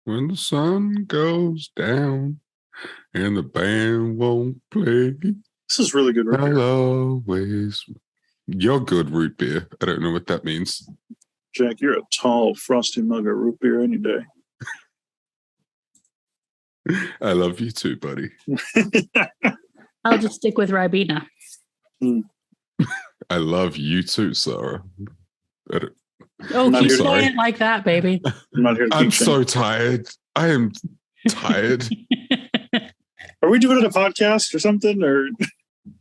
When the sun goes down and the band won't play, This is really good root beer. I'll always. You're good root beer. I don't know what that means. Jack, you're a tall, frosty mug of root beer any day. I love you too, buddy. I'll just stick with Ribena. I love you too, Sarah. Oh, Not keep here to- saying it like that, baby. I'm not here to I'm keep so tired. I am tired. Are we doing it a podcast or something? Or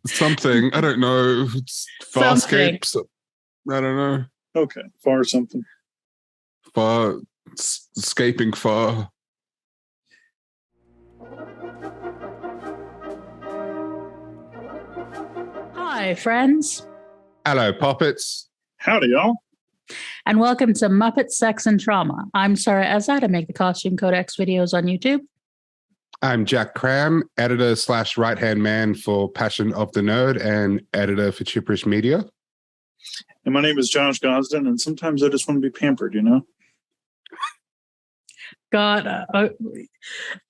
Something. I don't know. It's Farscape. I don't know. okay, far something. Far. Escaping far. Hi, friends, Hello, puppets. Howdy, y'all. and welcome to Muppet Sex and Trauma. I'm Sara Ezzat. I make the Costume Codex videos on YouTube. I'm Jack Kramme, editor / right-hand man for Passion of the Nerd and editor for Chipperish Media. And my name is Josh Gosdin, and sometimes I just want to be pampered, you know? God,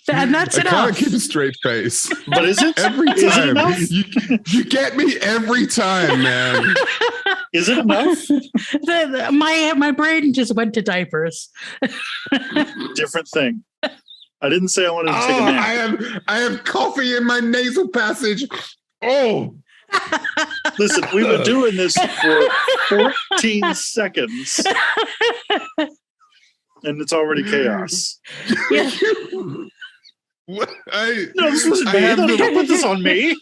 and that's I enough. can't keep a straight face. But is it? Every Is it time. enough? You get me every time, man. Is it enough? My brain just went to diapers. Different thing. I didn't say I wanted to take a nap. I have coffee in my nasal passage. Oh. Listen, we've been doing this for 14 seconds. And it's already chaos. Yeah. What? No, this wasn't I me. have Don't the- put this on me.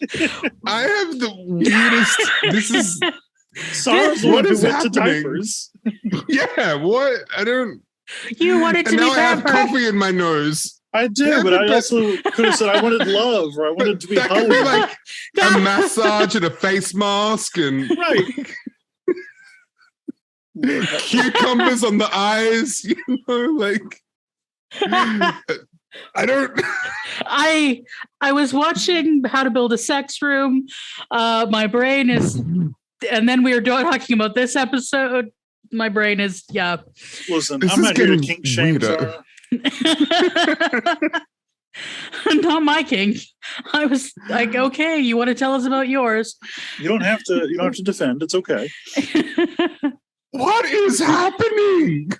I have the weirdest. This is. Sarah's the What one who is went to happening? diapers. Yeah, what? I don't. You wanted to And be now I have pampered. coffee in my nose. I do, but I also could have said I wanted love or I wanted to be That could be hugged. like a massage and a face mask and Right. cucumbers on the eyes. You know, like I don't. I was watching How to Build a Sex Room. My brain is, and then we were talking about this episode. My brain is, yeah. Listen, This I'm is not here to getting kink shame weirder. Sarah. Not my kink. I was like, okay, you want to tell us about yours? You don't have to defend. It's okay. What is happening?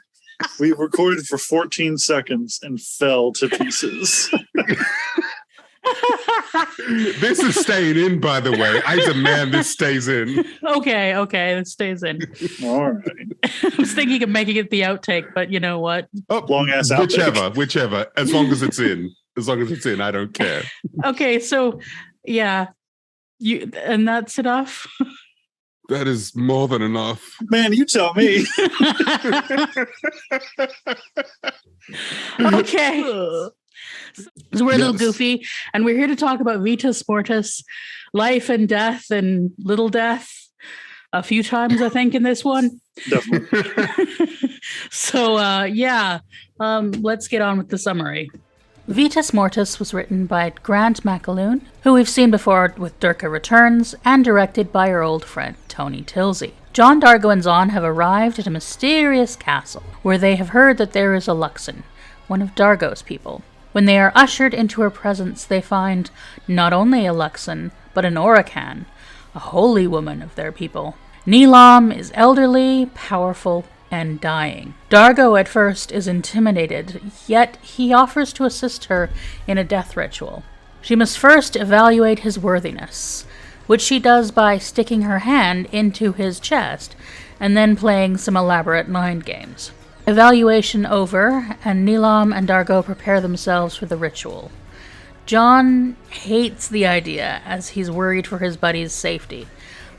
We recorded for 14 seconds and fell to pieces. This is staying in, by the way. I demand this stays in. Okay, it stays in. All right. I was thinking of making it the outtake, but you know what? Oh, Long ass outtake. whichever. As long as it's in. As long as it's in, I don't care. Okay, so yeah, and that's enough. That is more than enough. Man, you tell me. Okay. So we're a little Yes. goofy, and we're here to talk about Vitas, Mortis, life and death and little death a few times, I think, in this one. Definitely. So, let's get on with the summary. Vitas Mortis was written by Grant McAloon, who we've seen before with Durka Returns, and directed by our old friend Tony Tilsey. John, Dargo, and Zahn have arrived at a mysterious castle, where they have heard that there is a Luxon, one of Dargo's people. When they are ushered into her presence, they find not only a Luxon, but an Oracan, a holy woman of their people. Neelam is elderly, powerful, and dying. Dargo at first is intimidated, yet he offers to assist her in a death ritual. She must first evaluate his worthiness, which she does by sticking her hand into his chest and then playing some elaborate mind games. Evaluation over, and Neelam and Dargo prepare themselves for the ritual. John hates the idea as he's worried for his buddy's safety,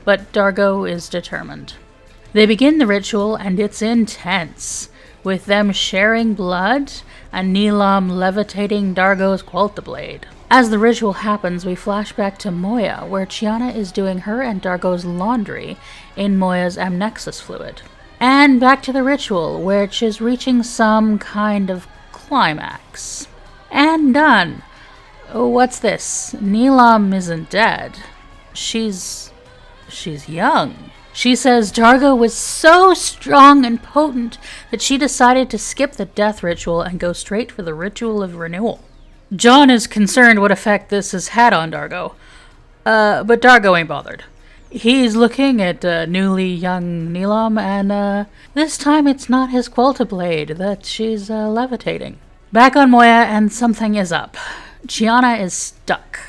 but Dargo is determined. They begin the ritual, and it's intense, with them sharing blood and Neelam levitating Dargo's Quilta blade. As the ritual happens, we flash back to Moya, where Chiana is doing her and Dargo's laundry in Moya's amnexus fluid. And back to the ritual, which is reaching some kind of climax. And done. What's this? Neelam isn't dead. She's young. She says Dargo was so strong and potent that she decided to skip the death ritual and go straight for the ritual of renewal. John is concerned what effect this has had on Dargo, but Dargo ain't bothered. He's looking at newly young Nilam, and this time it's not his Quilta blade that she's levitating. Back on Moya, and something is up. Chiana is stuck.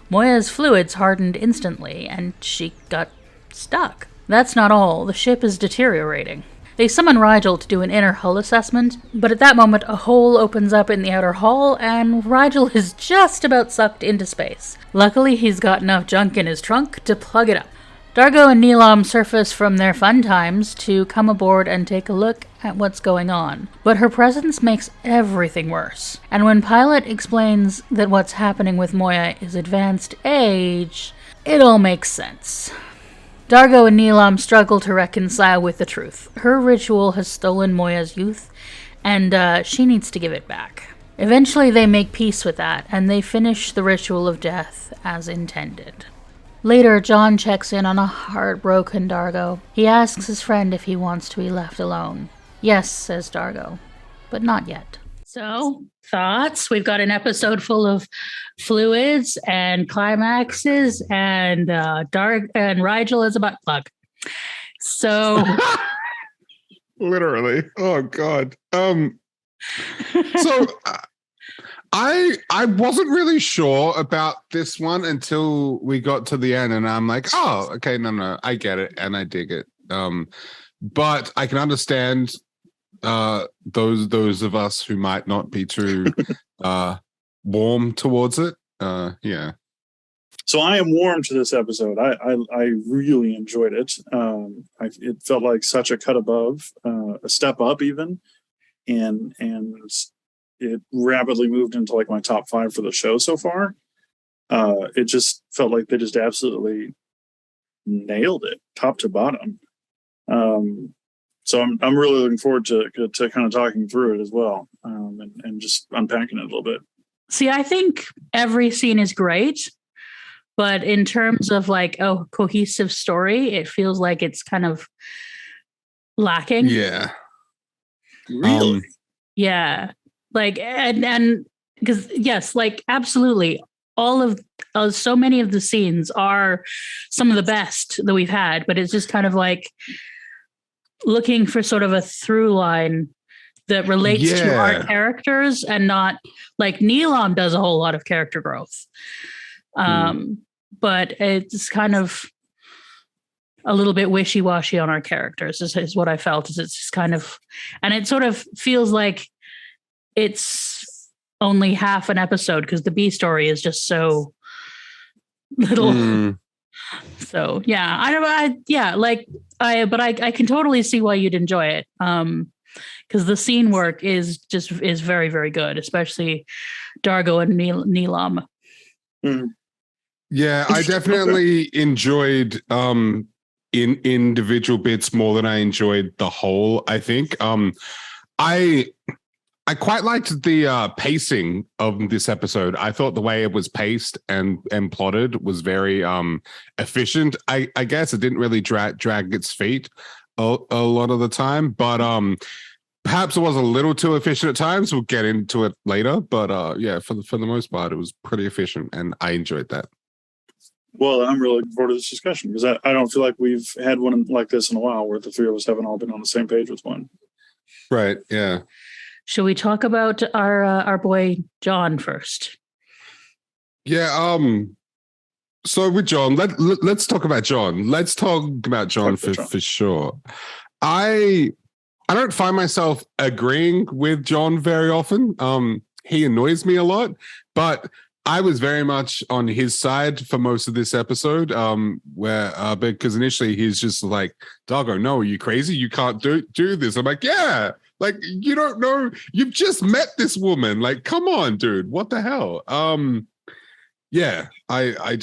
Moya's fluids hardened instantly, and she got stuck. That's not all. The ship is deteriorating. They summon Rygel to do an inner hull assessment, but at that moment a hole opens up in the outer hull, and Rygel is just about sucked into space. Luckily, he's got enough junk in his trunk to plug it up. Dargo and Nilam surface from their fun times to come aboard and take a look at what's going on. But her presence makes everything worse. And when Pilot explains that what's happening with Moya is advanced age, it all makes sense. Dargo and Nilam struggle to reconcile with the truth. Her ritual has stolen Moya's youth, and she needs to give it back. Eventually they make peace with that, and they finish the ritual of death as intended. Later, John checks in on a heartbroken Dargo. He asks his friend if he wants to be left alone. Yes, says Dargo, but not yet. So, thoughts? We've got an episode full of fluids and climaxes, and Rygel is a butt plug. So, literally, oh god. So. I wasn't really sure about this one until we got to the end, and I'm like, oh, okay, no, I get it, and I dig it. But I can understand those of us who might not be too warm towards it. Yeah. So I am warm to this episode. I really enjoyed it. It felt like such a cut above, a step up even, and it rapidly moved into like my top 5 for the show so far. It just felt like they just absolutely nailed it, top to bottom. So I'm really looking forward to kind of talking through it as well, and just unpacking it a little bit. See, I think every scene is great, but in terms of like a cohesive story, it feels like it's kind of lacking. Yeah. Really? Yeah. Like, and because yes, like absolutely, all of so many of the scenes are some of the best that we've had, but it's just kind of like looking for sort of a through line that relates to our characters, and not like Nilam does a whole lot of character growth. But it's kind of a little bit wishy-washy on our characters is what I felt. Is it's just kind of, and it sort of feels like it's only half an episode because the B story is just so little. So yeah, I can totally see why you'd enjoy it. Because the scene work is very, very good, especially Dargo and Nilam. Yeah, I definitely enjoyed in individual bits more than I enjoyed the whole. I think I quite liked the pacing of this episode. I thought the way it was paced and plotted was very efficient. I guess it didn't really drag its feet a lot of the time, but perhaps it was a little too efficient at times. We'll get into it later, but yeah, for the most part, it was pretty efficient, and I enjoyed that. Well, I'm really looking forward to this discussion because I don't feel like we've had one like this in a while where the three of us haven't all been on the same page with one. Right, yeah. Should we talk about our boy John first? Yeah. So with John, let's talk about John. Let's talk about John for sure. I don't find myself agreeing with John very often. He annoys me a lot, but I was very much on his side for most of this episode, where because initially he's just like, Dargo, no, are you crazy? You can't do this. I'm like, yeah. Like, you don't know. You've just met this woman. Like, come on, dude. What the hell? Yeah, I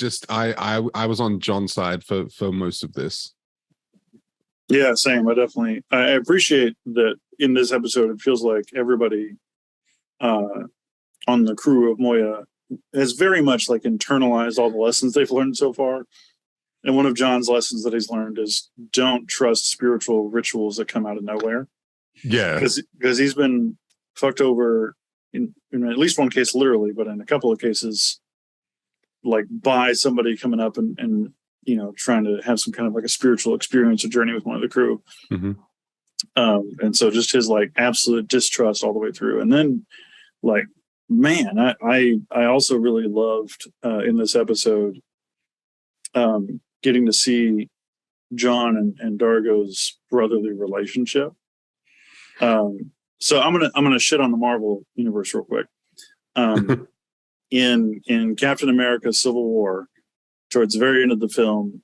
was on John's side for most of this. Yeah, same. I appreciate that in this episode. It feels like everybody on the crew of Moya has very much like internalized all the lessons they've learned so far, And one of John's lessons that he's learned is don't trust spiritual rituals that come out of nowhere. Yeah. Because he's been fucked over in at least one case literally, but in a couple of cases, like by somebody coming up and trying to have some kind of like a spiritual experience or journey with one of the crew. Mm-hmm. And so just his like absolute distrust all the way through. And then like, man, I also really loved in this episode getting to see John and Dargo's brotherly relationship. So I'm gonna shit on the Marvel universe real quick. In Captain America: Civil War, towards the very end of the film,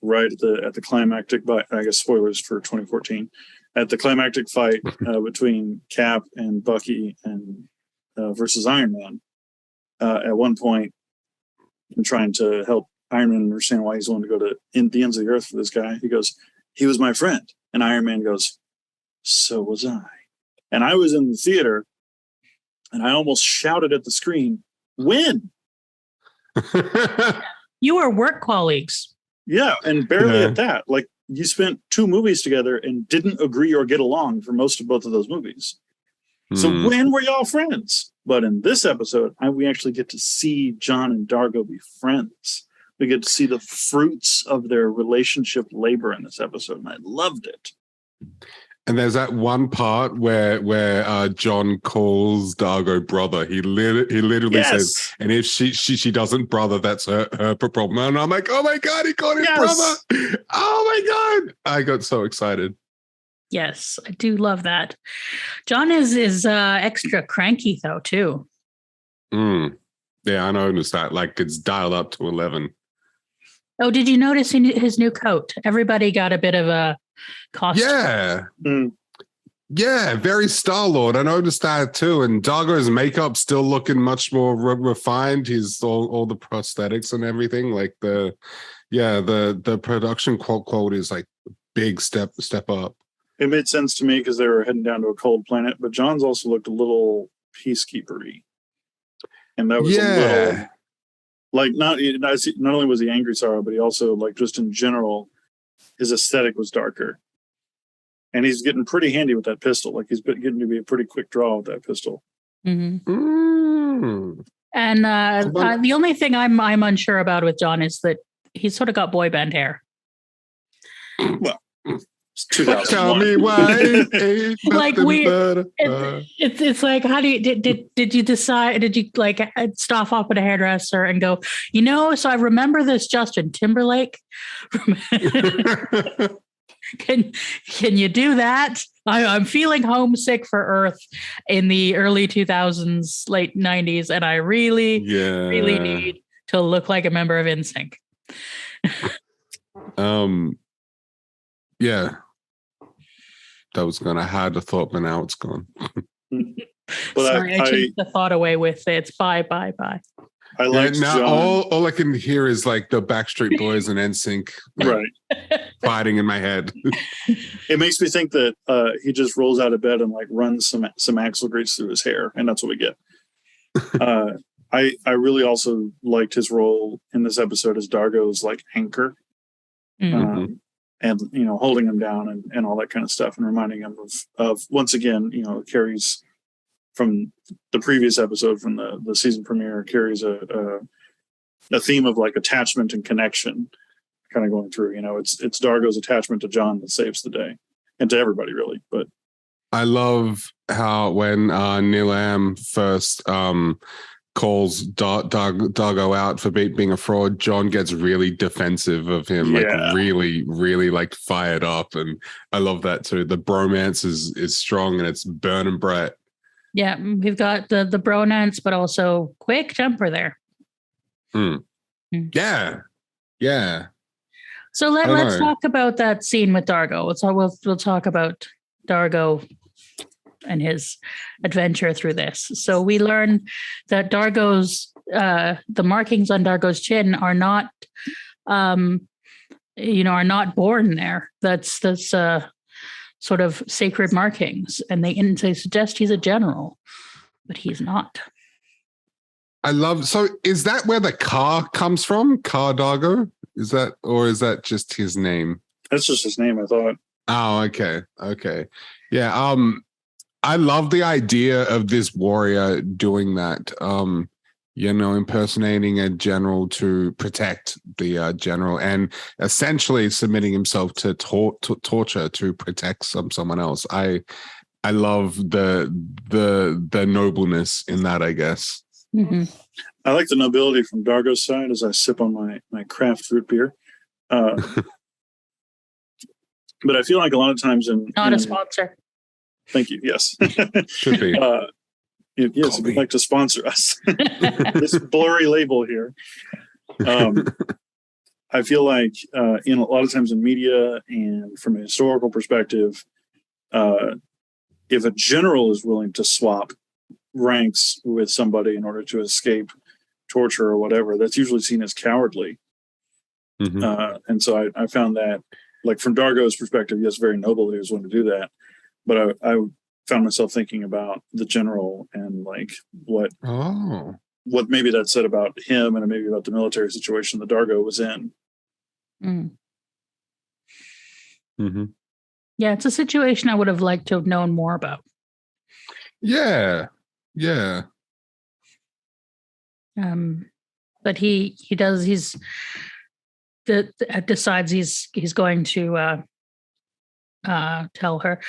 right at the climactic, I guess spoilers for 2014, at the climactic fight between Cap and Bucky and versus Iron Man. At one point, in trying to help Iron Man understand why he's willing to go to the ends of the earth for this guy, he goes, "He was my friend," and Iron Man goes, "So was I." And I was in the theater, and I almost shouted at the screen, "When?" You were work colleagues. Yeah, and barely at that. Like, you spent 2 movies together and didn't agree or get along for most of both of those movies. So when were y'all friends? But in this episode, we actually get to see John and Dargo be friends. We get to see the fruits of their relationship labor in this episode, and I loved it. And there's that one part where John calls Dargo brother. He literally says, and if she doesn't brother, that's her problem. And I'm like, oh my God, he called him brother. Oh my God. I got so excited. Yes, I do love that. John is extra cranky though too. Yeah, I noticed that. Like, it's dialed up to 11. Oh, did you notice his new coat? Everybody got a bit of a costume. Yeah. Yeah, very Star-Lord. I noticed that too. And Dargo's makeup still looking much more refined. He's all the prosthetics and everything. Like the production quality is like a big step up. It made sense to me because they were heading down to a cold planet, but John's also looked a little peacekeeper-y. And that was a little, like, not only was he angry Sara, but he also, like, just in general, his aesthetic was darker. And he's getting pretty handy with that pistol. Like, he's getting to be a pretty quick draw with that pistol. Mm-hmm. And the only thing I'm unsure about with John is that he's sort of got boy band hair. Well, it's 2001. Tell me why. Like it's like, how do you did you decide? Did you like stop off at a hairdresser and go, so I remember this Justin Timberlake. Can you do that? I'm feeling homesick for Earth in the early 2000s, late 90s, and I really need to look like a member of NSYNC. Yeah. That was gonna had the thought, but now it's gone. But sorry, I chased the thought away with it's bye. I like now all I can hear is like the Backstreet Boys and NSYNC fighting in my head. It makes me think that he just rolls out of bed and like runs some axle grease through his hair, and that's what we get. I really also liked his role in this episode as Dargo's like anchor. Mm-hmm. And holding him down and all that kind of stuff, and reminding him of once again, carries from the previous episode from the season premiere, carries a theme of like attachment and connection kind of going through. It's Dargo's attachment to John that saves the day, and to everybody really. But I love how when Nilam first calls Dargo out for being a fraud, John gets really defensive of him, like really, really like fired up, and I love that too. The bromance is strong and it's burning bright. Yeah, we've got the bromance, but also quick jumper there. Yeah. So let's talk about that scene with Dargo. We'll talk about Dargo and his adventure through this. So we learn that Dargo's the markings on Dargo's chin are not born there. That's sort of sacred markings, and they suggest he's a general, but he's not. I love. So, is that where the car comes from? Car Dargo? Is that just his name? That's just his name, I thought. Oh, okay. Yeah. I love the idea of this warrior doing that. Impersonating a general to protect the general, and essentially submitting himself to torture to protect someone else. I love the nobleness in that, I guess. Mm-hmm. I like the nobility from Dargo's side as I sip on my craft root beer. But I feel like a lot of times Not a sponsor. Thank you. Yes. Should be. Yes, if you'd like to sponsor us. This blurry label here. I feel like in a lot of times in media and from a historical perspective, if a general is willing to swap ranks with somebody in order to escape torture or whatever, that's usually seen as cowardly. Mm-hmm. And so I found that, like, from Dargo's perspective, yes, very noble that he was willing to do that. But I found myself thinking about the general and like what maybe that said about him and maybe about the military situation that Dargo was in. Mm-hmm. Yeah, it's a situation I would have liked to have known more about. Yeah. But he decides he's going to tell her,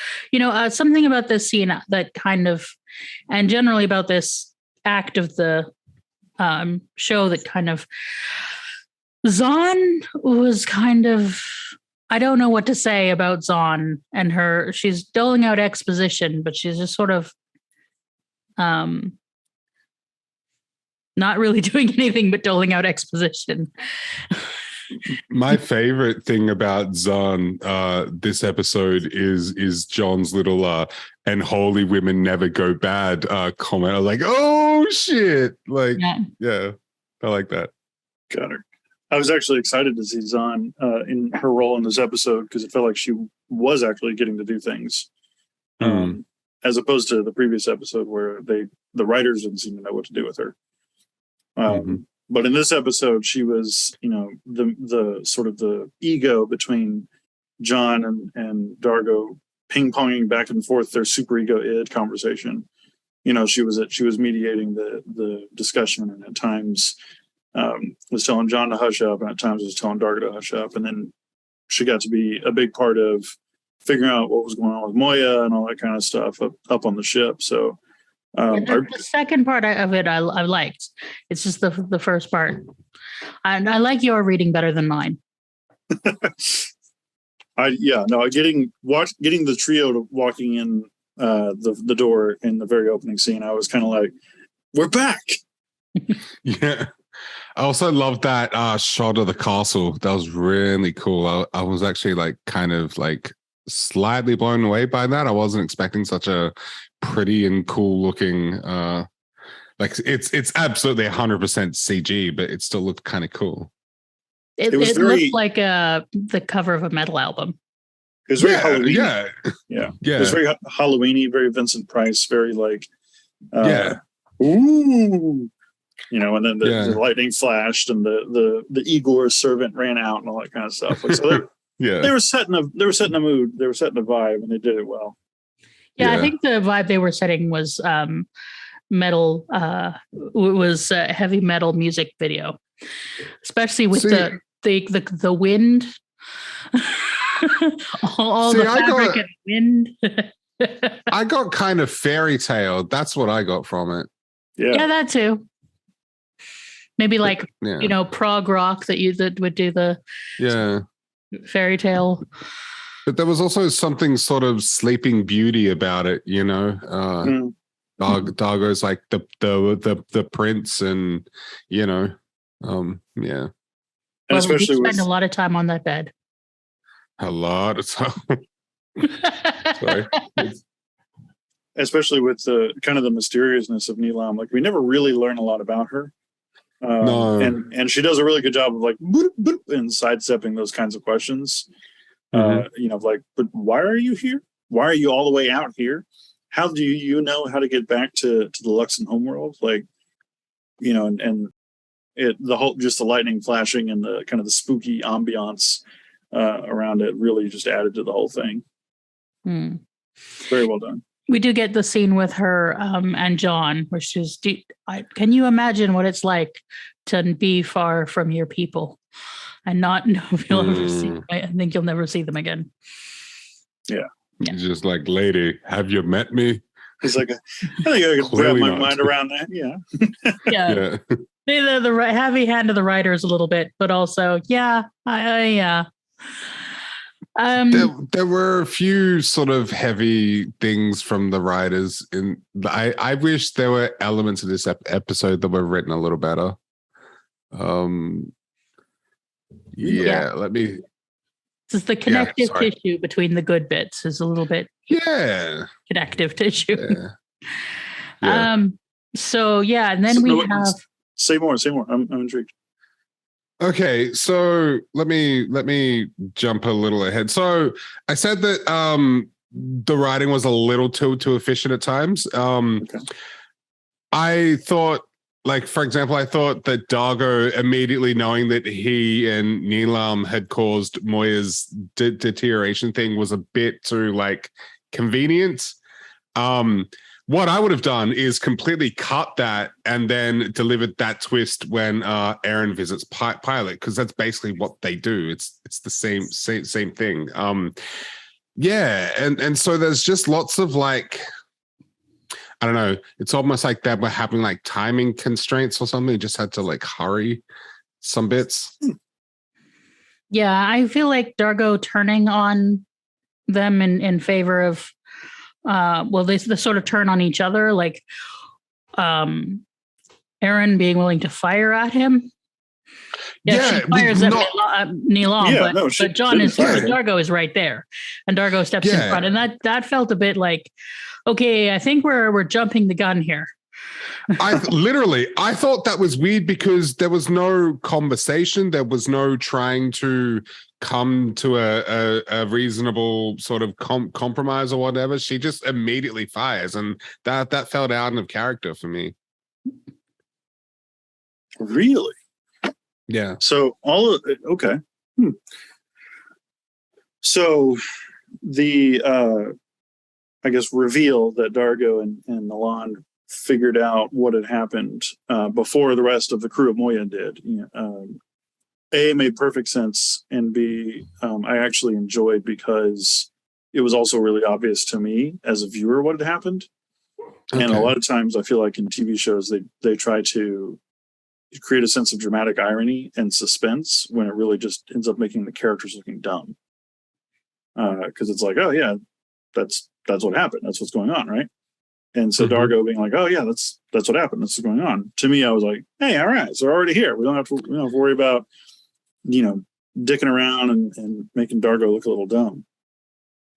something about this scene that kind of, and generally about this act of the show that kind of, Zahn was kind of, I don't know what to say about Zahn and her. She's doling out exposition, but she's just sort of not really doing anything but doling out exposition. My favorite thing about Zahn this episode is John's little "and holy women never go bad" comment. I was like, oh shit! Like, yeah, I like that. Got her. I was actually excited to see Zahn in her role in this episode because it felt like she was actually getting to do things, as opposed to the previous episode where the writers didn't seem to know what to do with her. But in this episode, she was, the sort of the ego between John and Dargo ping-ponging back and forth their super ego id conversation. She was mediating the discussion, and at times was telling John to hush up, and at times was telling Dargo to hush up. And then she got to be a big part of figuring out what was going on with Moya and all that kind of stuff up on the ship. So the second part of it I liked. It's just the first part. And I like your reading better than mine. Getting the trio to walking in the door in the very opening scene, I was kind of like, we're back. Yeah. I also love that shot of the castle. That was really cool. I was actually like kind of like slightly blown away by that. I wasn't expecting such a pretty and cool looking like it's absolutely 100% CG, but it still looked kind of cool. It looked like the cover of a metal album. It was very Halloween. Yeah. It was very Halloweeny, very Vincent Price, very like ooh. And then the lightning flashed and the Igor servant ran out and all that kind of stuff. Like, so they were setting a mood, they were setting a vibe, and they did it well. Yeah, I think the vibe they were setting was metal. Was a heavy metal music video, especially with the wind, all the fabric and wind. I got kind of fairy tale. That's what I got from it. Yeah, that too. Maybe like prog rock that would do the fairy tale. But there was also something sort of Sleeping Beauty about it, Dargo's like the prince, and And well, especially we spend a lot of time on that bed. A lot of time. Sorry. Especially with the kind of the mysteriousness of Neelam, like we never really learn a lot about her. No. And she does a really good job of like boop, boop, and sidestepping those kinds of questions. Like, but why are you here? Why are you all the way out here? How do you know how to get back to the Luxon homeworld? Like, and the lightning flashing and the kind of the spooky ambiance around it really just added to the whole thing. Very well done. We do get the scene with her and John, which is, can you imagine what it's like to be far from your people and not know if you'll ever see? I think you'll never see them again. Yeah. He's just like, lady, have you met me? He's like, I think I can wrap my mind around that. Yeah. Yeah. The heavy hand of the writers a little bit, but also, yeah. There were a few sort of heavy things from the writers. I wish there were elements of this episode that were written a little better. Let me. This is the connective tissue between the good bits is a little bit. Yeah. Connective tissue. Yeah. And then we have. Say more. I'm intrigued. Okay, so let me jump a little ahead. So I said that the writing was a little too efficient at times. I thought, like, for example, I thought that Dargo, immediately knowing that he and Nilam had caused Moya's deterioration thing, was a bit too, like, convenient. What I would have done is completely cut that and then delivered that twist when Aaron visits Pilot, because that's basically what they do. It's the same thing. And so there's just lots of, like, I don't know. It's almost like that we're having like timing constraints or something. You just had to like hurry some bits. Yeah, I feel like Dargo turning on them in favor of they sort of turn on each other, like Aaron being willing to fire at him. She fires at Nilam, but Dargo is right there, and Dargo steps in front, and that felt a bit like, okay, I think we're jumping the gun here. I thought that was weird because there was no conversation, there was no trying to come to a reasonable sort of compromise or whatever. She just immediately fires, and that felt out of character for me. Really? Yeah. So okay. So the I guess reveal that Dargo and Nilan figured out what had happened before the rest of the crew of Moya did. A, made perfect sense, and B, I actually enjoyed because it was also really obvious to me as a viewer what had happened. Okay. And a lot of times I feel like in TV shows they try to create a sense of dramatic irony and suspense when it really just ends up making the characters looking dumb. Because it's like, oh yeah, that's what happened. That's what's going on, right? And so Dargo being like, oh yeah, that's what happened. That's what's going on. To me, I was like, hey, all right, so we're already here. We don't have to worry about, dicking around and making Dargo look a little dumb.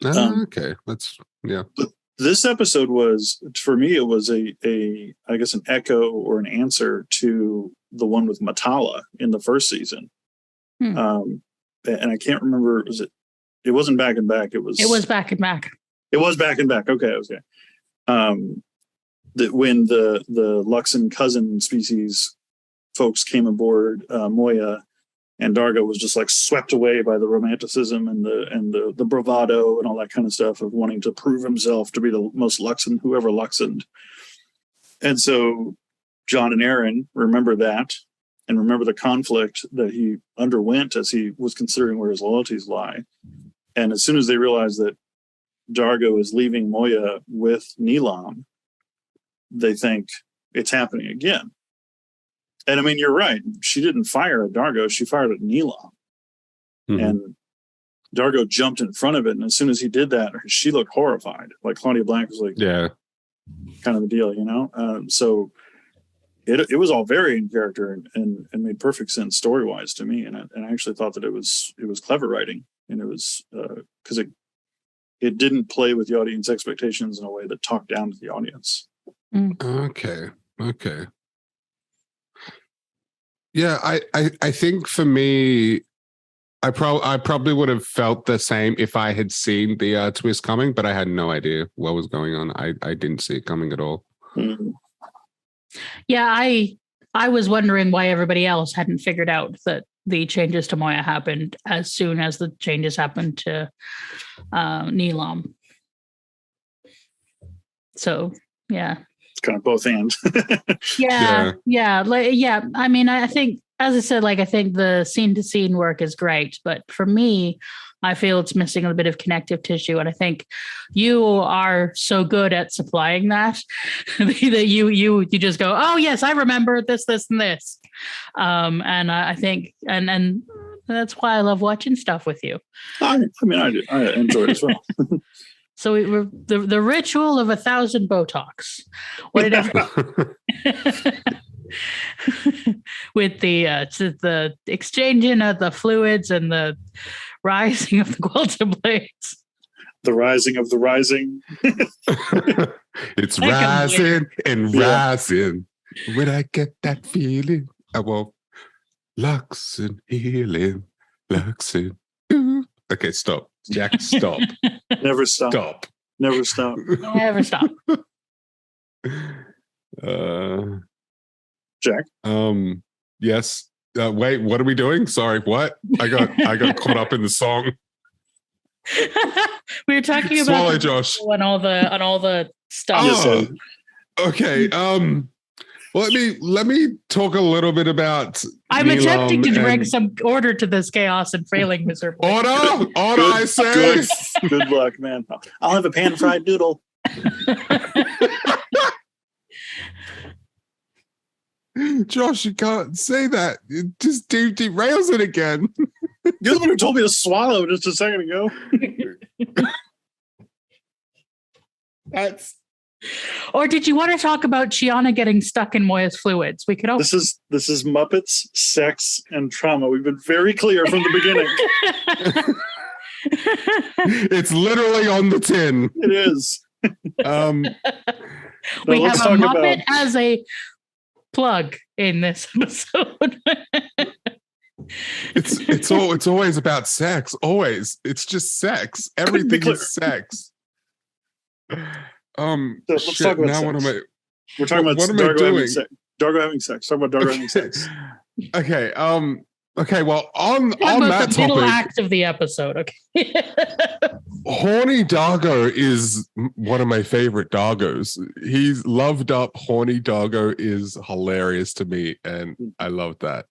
Okay, yeah. But this episode was, for me, it was I guess an echo or an answer to the one with Matala in the first season. And I can't remember, it wasn't Back and Back. It was Back and Back. It was Back and Back. Okay. That when the Luxon cousin species folks came aboard Moya, and Dargo was just like swept away by the romanticism and the bravado and all that kind of stuff of wanting to prove himself to be the most Luxon who ever Luxoned. And so John and Aaron remember that and remember the conflict that he underwent as he was considering where his loyalties lie. And as soon as they realize that Dargo is leaving Moya with Nilam, they think it's happening again. And I mean, you're right. She didn't fire at Dargo. She fired at Nilam. And Dargo jumped in front of it. And as soon as he did that, she looked horrified. Like Claudia Blanc was like, yeah, kind of the deal, So it was all very in character and made perfect sense story-wise to me. And I actually thought that it was clever writing. And it was because it didn't play with the audience expectations in a way that talked down to the audience. Okay. Yeah, I think for me, I probably would have felt the same if I had seen the twist coming, but I had no idea what was going on. I didn't see it coming at all. Yeah, I was wondering why everybody else hadn't figured out that the changes to Moya happened as soon as the changes happened to Neelam. So, yeah. It's kind of both ends. Yeah. I mean, I think, as I said, I think the scene to scene work is great, but for me, I feel it's missing a bit of connective tissue. And I think you are so good at supplying that that you just go, oh yes, I remember this, and this. And I think, and that's why I love watching stuff with you. I mean, I do. I enjoy it as well. So we're the ritual of 1,000 Botox. What did with the exchanging of the fluids and the rising of the quilter blades. The rising of the rising. It's rising and rising. When I get that feeling, I want lux and healing, lux and ooh. Okay, stop. Jack, stop. Never stop. Stop. Never stop. Never stop. Jack. Yes. Wait, what are we doing? Sorry, what? I got caught up in the song. We were talking about Swallow, Josh. on all the stuff. Oh, okay. Let me talk a little bit about. I'm attempting to bring some order to this chaos and failing miserably. Order, I say. Good luck, man. I'll have a pan-fried noodle. Josh, you can't say that. It just derails it again. You're the one who told me to swallow just a second ago. That's. Or did you want to talk about Chiana getting stuck in Moya's fluids? We could also. This is Muppets, sex, and trauma. We've been very clear from the beginning. It's literally on the tin. It is. We have a Muppet as a plug in this episode. It's always about sex. Always. It's just sex. Everything is sex. Let's talk about sex. We're talking about Dargo having sex. Dargo having sex. Talk about Dargo having sex. Okay. Okay. Well, on that the middle act of the episode. Okay. Horny Dargo is one of my favorite Dargos. He's loved up. Horny Dargo is hilarious to me, and I love that.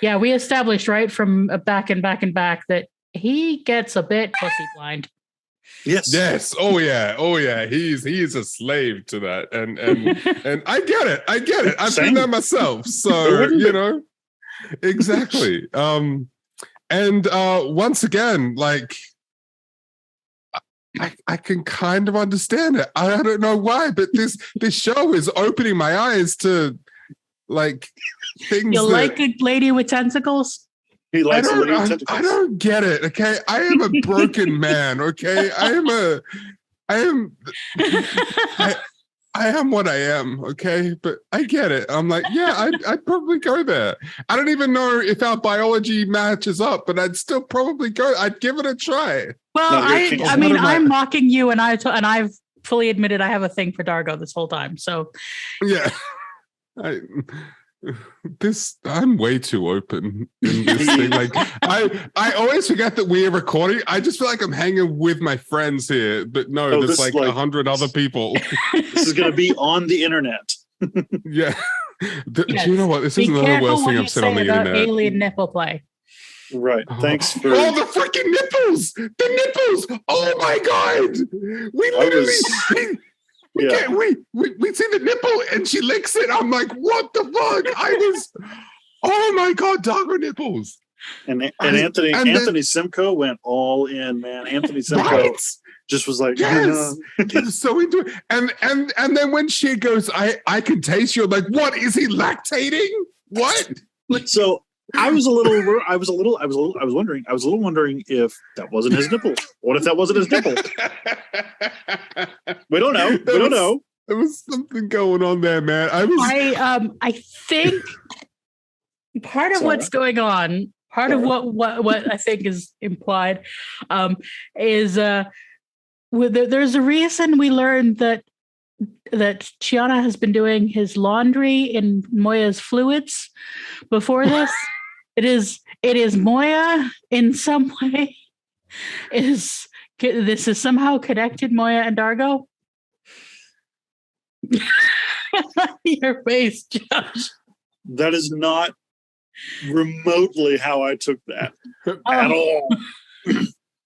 Yeah, we established right from back that he gets a bit pussy blind. Yes. Oh yeah. He's a slave to that, and I get it. I've seen that myself. So exactly. And once again, I can kind of understand it. I don't know why, but this show is opening my eyes to things. You like a lady with tentacles? He likes lady with tentacles. I don't get it. Okay, I am a broken man. Okay, I am what I am. Okay, but I get it. I'm like, yeah, I'd probably go there. I don't even know if our biology matches up, but I'd still probably go. I'd give it a try. Well, I mean, I'm mocking you, and I've fully admitted I have a thing for Dargo this whole time. So yeah, I'm way too open in this thing. I always forget that we're recording. I just feel like I'm hanging with my friends here, but no, there's 100 other people. This is going to be on the internet. Yeah. Do you know what? This is another worst thing I've said on the internet. Alien nipple play. Right. Thanks for. Oh, the freaking nipples! The nipples! Oh my god! We literally. We see the nipple and she licks it. I'm like, what the fuck? Oh my god, Dargo nipples. And Anthony Simcoe went all in, man. Anthony Simcoe just was like, yes, he was so into it. And then when she goes, I can taste you. I'm like, what is he lactating? What? So I was wondering if that wasn't his nipple. What if that wasn't his nipple? We don't know. There was something going on there, man. I think part of what's going on, part of what I think is implied, is there's a reason we learned that that Chiana has been doing his laundry in Moya's fluids before this. It is Moya in some way. This is somehow connected, Moya and Dargo? Your face, Josh. That is not remotely how I took that at all.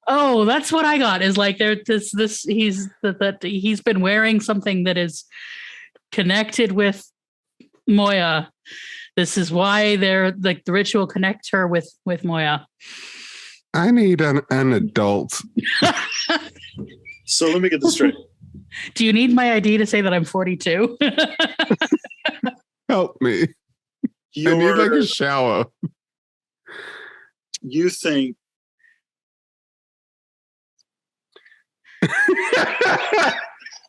Oh, that's what I got. Is like he's been wearing something that is connected with Moya. This is why they're like the ritual connects her with Moya. I need an adult. So let me get this straight. Do you need my ID to say that I'm 42? Help me. I need like a shower. You think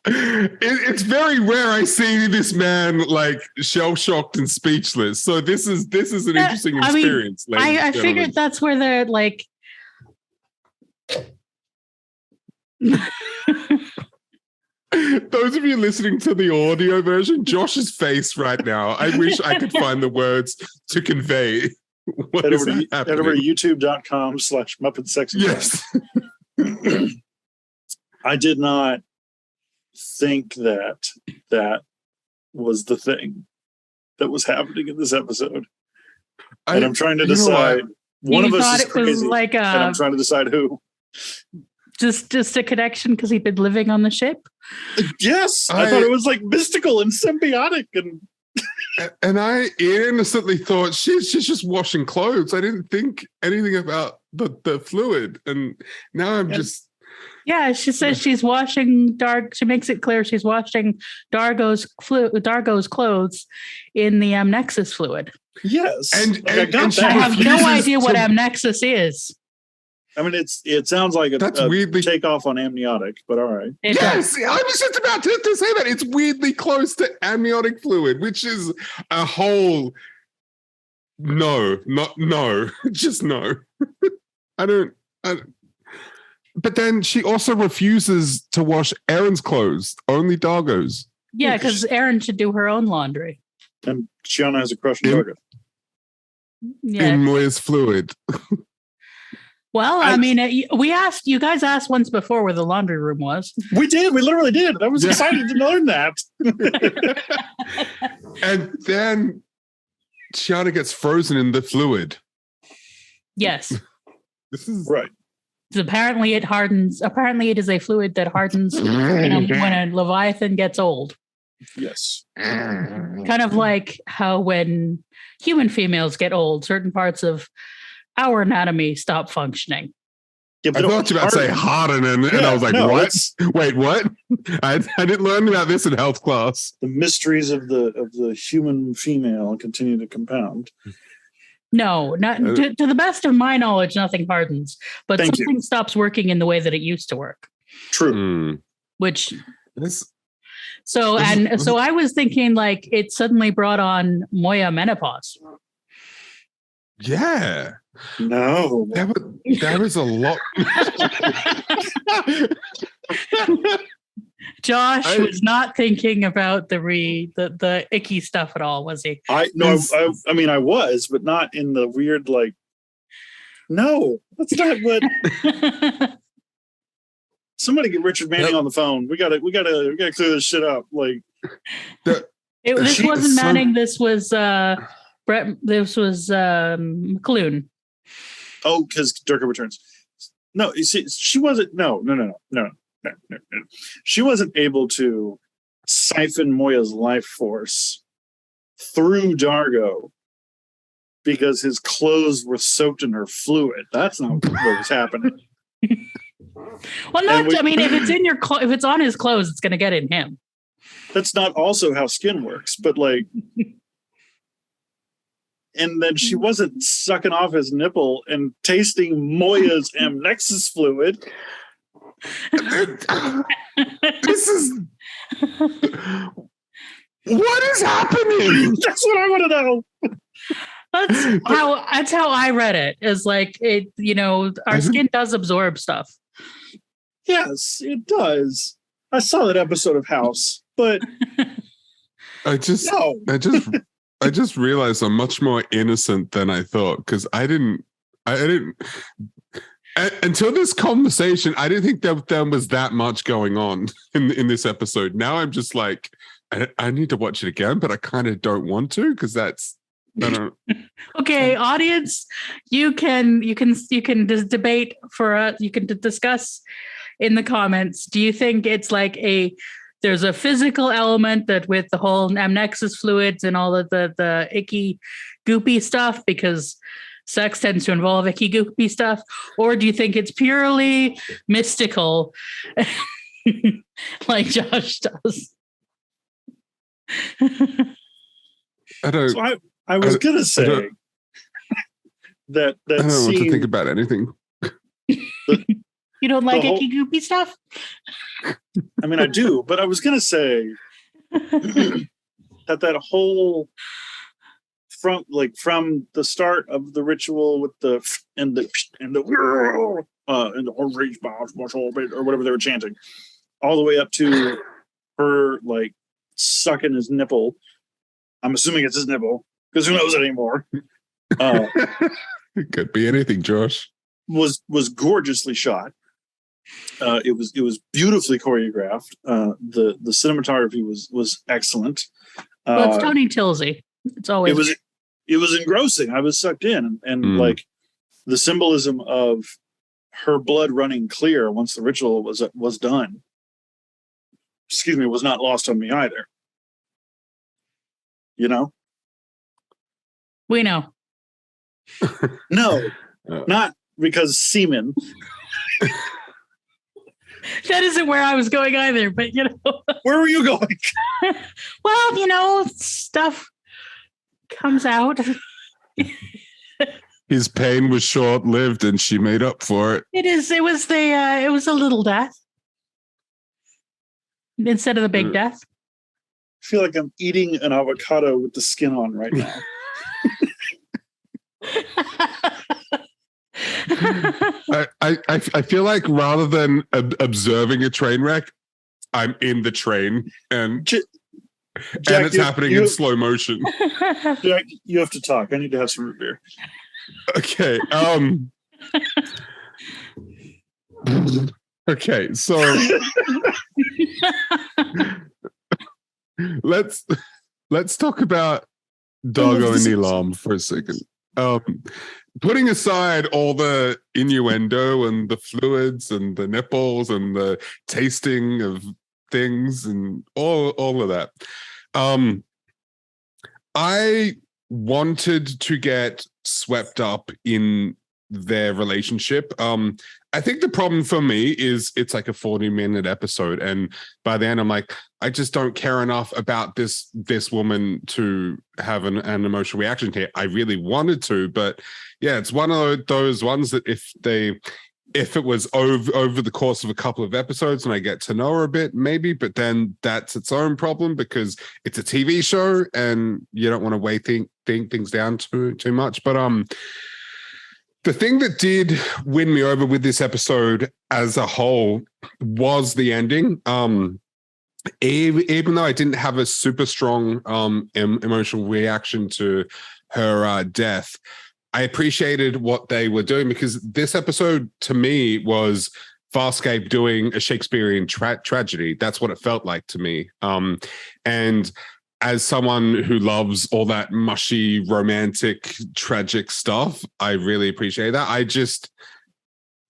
it's very rare I see this man like shell shocked and speechless. So this is an interesting experience. I figured that's where they're like. Those of you listening to the audio version, Josh's face right now, I wish I could find the words to convey what is happening. Head over to youtube.com/MuppetSexy. Yes. I did not think that was the thing that was happening in this episode. And I'm trying to decide. One of us is crazy, and I'm trying to decide who. Just a connection because he'd been living on the ship? Yes. I thought it was like mystical and symbiotic. And I innocently thought she's just washing clothes. I didn't think anything about the fluid. And now I'm just... Yeah, she says she's washing she makes it clear she's washing Dargo's clothes in the amnexus fluid. Yes. And I have no idea what amnexus is. I mean, it sounds like a takeoff on amniotic, but all right. Yes, I was just about to say that. It's weirdly close to amniotic fluid, which is a whole no. Just no. I don't. But then she also refuses to wash Erin's clothes, only Dargo's. Yeah, because Erin should do her own laundry. And Chiana has a crush on Dargo. Yeah. In Moya's fluid. Well, I mean, you guys asked once before where the laundry room was. We did. We literally did. I was excited to learn that. And then Chiana gets frozen in the fluid. Yes. This is right. Apparently it hardens. Apparently it is a fluid that hardens when a Leviathan gets old. Yes. Kind of like how when human females get old, certain parts of our anatomy stop functioning. Yeah, I thought you were about to say harden, and I was like, what? Wait, what? I didn't learn about this in health class. The mysteries of the human female continue to compound. No, not to the best of my knowledge, nothing hardens, but something stops working in the way that it used to work. True. Which so I was thinking like it suddenly brought on Moya menopause. Yeah. No. There was a lot. Josh was not thinking about the icky stuff at all, was he? I mean, I was, but not in the weird like. No, that's not what. Somebody get Richard Manning on the phone. We gotta clear this shit up. Like, this wasn't Manning. This was Brett. This was McClune. Oh, because Dargo returns. No, you see, she wasn't. No. She wasn't able to siphon Moya's life force through Dargo because his clothes were soaked in her fluid. That's not what was happening. Well, I mean, if it's in if it's on his clothes, it's going to get in him. That's not also how skin works, but like. And then she wasn't sucking off his nipple and tasting Moya's amnexus fluid. This is what is happening? That's what I want to know. That's how I read it. Is like it, our skin does absorb stuff. Yes, it does. I saw that episode of House. But I just realized I'm much more innocent than I thought, because I didn't until this conversation, I didn't think that there was that much going on in this episode. Now I'm just like, I need to watch it again, but I kind of don't want to, because that's, I don't. Okay, audience, you can just debate for you can discuss in the comments. Do you think it's like there's a physical element that with the whole amnexus fluids and all of the icky goopy stuff, because sex tends to involve icky goopy stuff, or do you think it's purely mystical like Josh does? I don't. So I was gonna say that I don't scene, want to think about anything. You don't like icky goopy stuff? I mean, I do, but I was gonna say that whole from the start of the ritual with the orange or whatever they were chanting, all the way up to her like sucking his nipple. I'm assuming it's his nipple, because who knows anymore. It could be anything, Josh. Was gorgeously shot. It was beautifully choreographed. The cinematography was excellent. Well, it's Tony Tilsey. It's always it was engrossing. I was sucked in, and like the symbolism of her blood running clear once the ritual was done. Excuse me, was not lost on me either. You know? We know. No, not because semen. That isn't where I was going either, but you know. Where were you going? Well, you know, stuff comes out. His pain was short-lived, and she made up for it. It was a little death instead of the big death. I feel like I'm eating an avocado with the skin on right now. I feel like rather than observing a train wreck, I'm in the train, and Jack, it's happening in slow motion. Jack, you have to talk. I need to have some root beer. Okay. Okay. So let's talk about Dargo and Nilam for a second. Putting aside all the innuendo and the fluids and the nipples and the tasting of things and all of that, I wanted to get swept up in their relationship. I think the problem for me is it's like a 40-minute episode, and by the end I'm like, I just don't care enough about this woman to have an emotional reaction here. I really wanted to, but yeah, it's one of those ones that if it was over the course of a couple of episodes and I get to know her a bit, maybe, but then that's its own problem because it's a TV show and you don't want to weigh things down too much. But the thing that did win me over with this episode as a whole was the ending. Even though I didn't have a super strong emotional reaction to her death, I appreciated what they were doing, because this episode to me was Farscape doing a Shakespearean tragedy. That's what it felt like to me. And as someone who loves all that mushy, romantic, tragic stuff, I really appreciate that.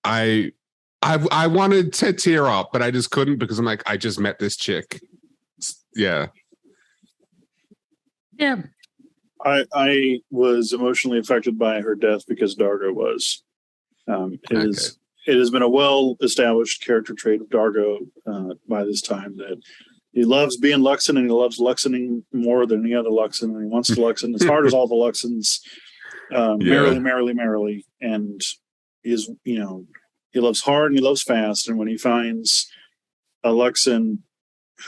I wanted to tear up, but I just couldn't, because I'm like, I just met this chick. Yeah. Yeah. I was emotionally affected by her death because Dargo was. It has been a well-established character trait of Dargo by this time that he loves being Luxon, and he loves Luxoning more than any other Luxon, and he wants to Luxon as hard as all the Luxons, merrily, and is, you know, he loves hard and he loves fast, and when he finds a Luxon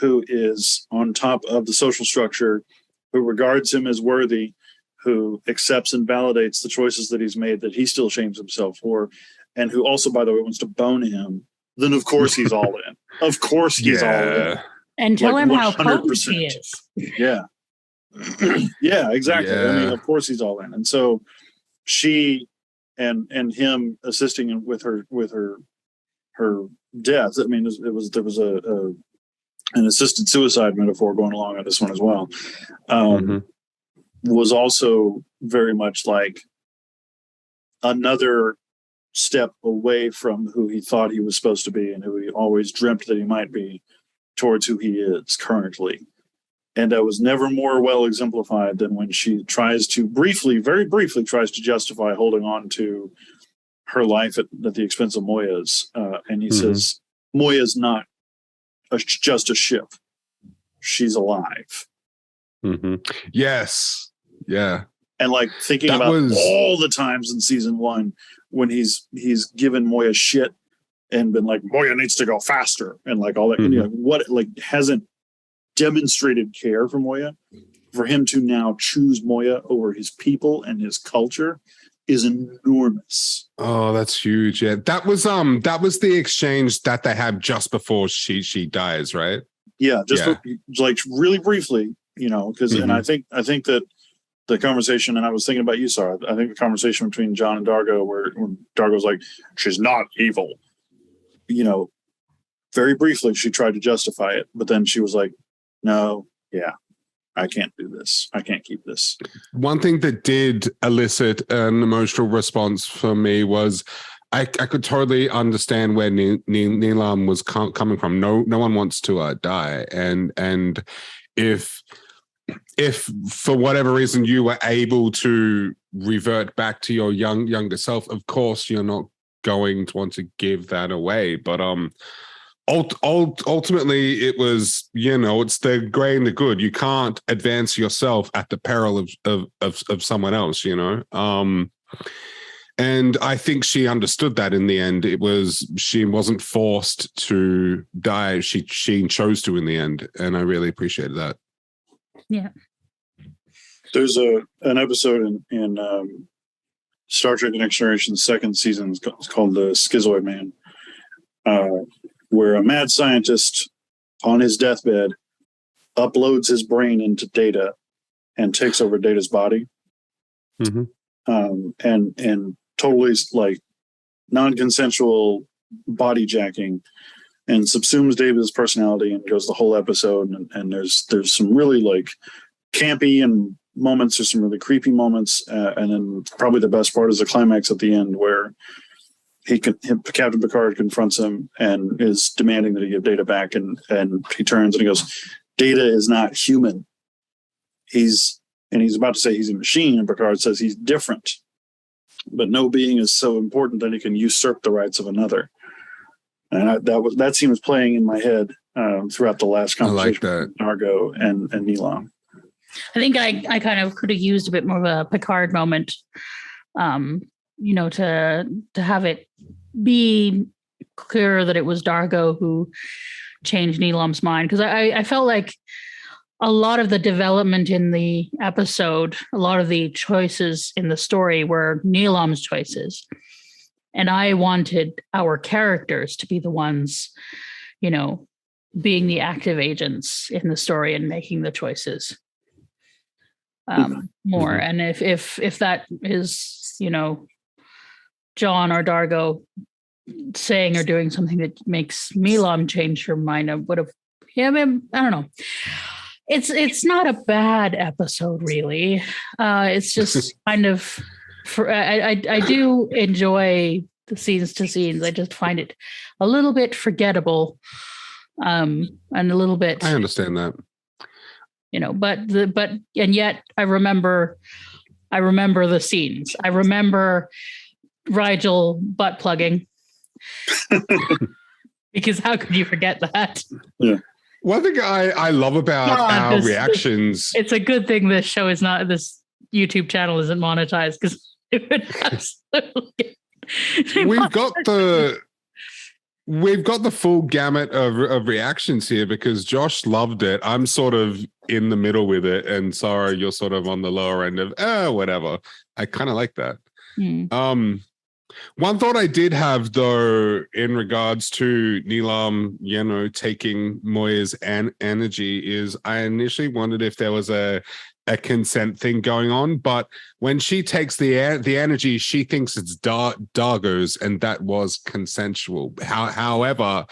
who is on top of the social structure, who regards him as worthy, who accepts and validates the choices that he's made that he still shames himself for, and who also, by the way, wants to bone him, then of course he's all in. Of course he's all in. And tell like him how potent he is. Yeah. Yeah, exactly. Yeah. I mean, of course he's all in. And so she and him assisting with her death. I mean, there was an assisted suicide metaphor going along on this one as well. Was also very much like another step away from who he thought he was supposed to be and who he always dreamt that he might be towards who he is currently. And that was never more well exemplified than when she tries to very briefly tries to justify holding on to her life at the expense of Moya's. And he says, Moya's not just a ship. She's alive. Yes. Yeah. And like thinking about all the times in season 1 when he's given Moya shit and been like, Moya needs to go faster and like all that. And, what like hasn't demonstrated care for Moya. For him to now choose Moya over his people and his culture is enormous. Oh, that's huge. Yeah. That was the exchange that they have just before she dies, right? Yeah, like really briefly, because and I think that the conversation, and I was thinking about you, Sara, I think the conversation between John and Dargo where Dargo's like, she's not evil. Very briefly she tried to justify it, but then she was like, no, yeah, I can't do this. I can't keep this. One thing that did elicit an emotional response for me was I could totally understand where Nilam was coming from. No one wants to die, and if for whatever reason you were able to revert back to your younger self, of course you're not going to want to give that away. But ultimately, it was, it's the great and the good. You can't advance yourself at the peril of someone else, And I think she understood that in the end. She wasn't forced to die. She chose to in the end. And I really appreciated that. Yeah. There's an episode in Star Trek: The Next Generation second season. It's called The Schizoid Man. Where a mad scientist on his deathbed uploads his brain into Data and takes over Data's body. And totally like non-consensual body jacking and subsumes David's personality and goes the whole episode. And there's some really like campy and moments. There's some really creepy moments. And then probably the best part is the climax at the end where Captain Picard confronts him and is demanding that he give Data back, and he turns and he goes, Data is not human. He's about to say he's a machine, and Picard says he's different. But no being is so important that he can usurp the rights of another. And that scene was playing in my head throughout the last conversation with Dargo and Nilam. I think I kind of could have used a bit more of a Picard moment. To have it be clear that it was Dargo who changed Nilam's mind. Because I felt like a lot of the development in the episode, a lot of the choices in the story were Nilam's choices. And I wanted our characters to be the ones, being the active agents in the story and making the choices more. And if that is, John or Dargo saying or doing something that makes Nilam change her mind, I would have. Yeah, I don't know. It's not a bad episode, really. It's just kind of. I do enjoy the scenes to scenes. I just find it a little bit forgettable, and a little bit. I understand that. But yet I remember the scenes. I remember Rygel butt plugging. Because how could you forget that? Yeah. One thing I love about our reactions. It's a good thing this YouTube channel isn't monetized, because it would absolutely. We've got the full gamut of reactions here, because Josh loved it. I'm sort of in the middle with it, and Sara, you're sort of on the lower end of whatever. I kind of like that. One thought I did have, though, in regards to Nilam, taking Moya's energy, is I initially wondered if there was a consent thing going on, but when she takes the energy, she thinks it's Dargo's, and that was consensual. However,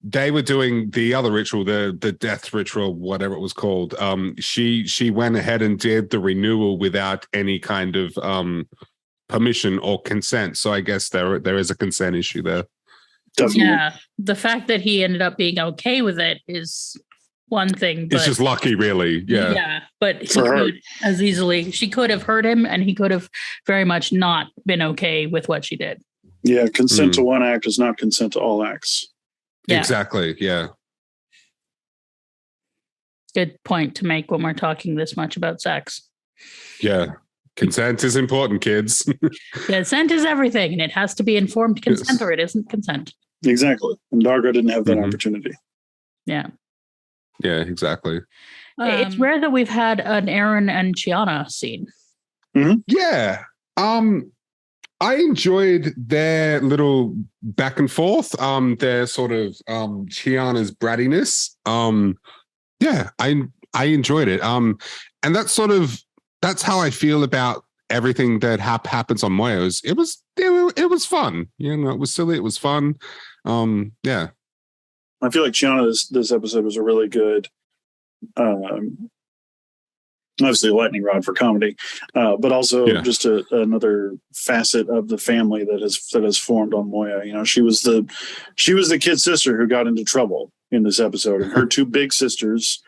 they were doing the other ritual, the death ritual, whatever it was called. She went ahead and did the renewal without any kind of permission or consent. So I guess there is a consent issue there. Definitely. Yeah, the fact that he ended up being okay with it is one thing. But it's just lucky, really. Yeah. Yeah, but she could have hurt him, and he could have very much not been okay with what she did. Yeah, consent to one act is not consent to all acts. Yeah. Exactly. Yeah. Good point to make when we're talking this much about sex. Yeah. Consent is important, kids. Consent is everything, and it has to be informed consent, or it isn't consent. Exactly. And Dargo didn't have that opportunity. Yeah. Yeah, exactly. It's rare that we've had an Aaron and Chiana scene. Mm-hmm. Yeah. I enjoyed their little back and forth, their sort of Chiana's brattiness. Yeah, I enjoyed it. And that's how I feel about everything that happens on Moyos. It was fun. It was silly. It was fun. Yeah. I feel like Chiana, this episode was a really good, obviously a lightning rod for comedy, but also just another facet of the family that has formed on Moya. She was the kid sister who got into trouble in this episode, and her two big sisters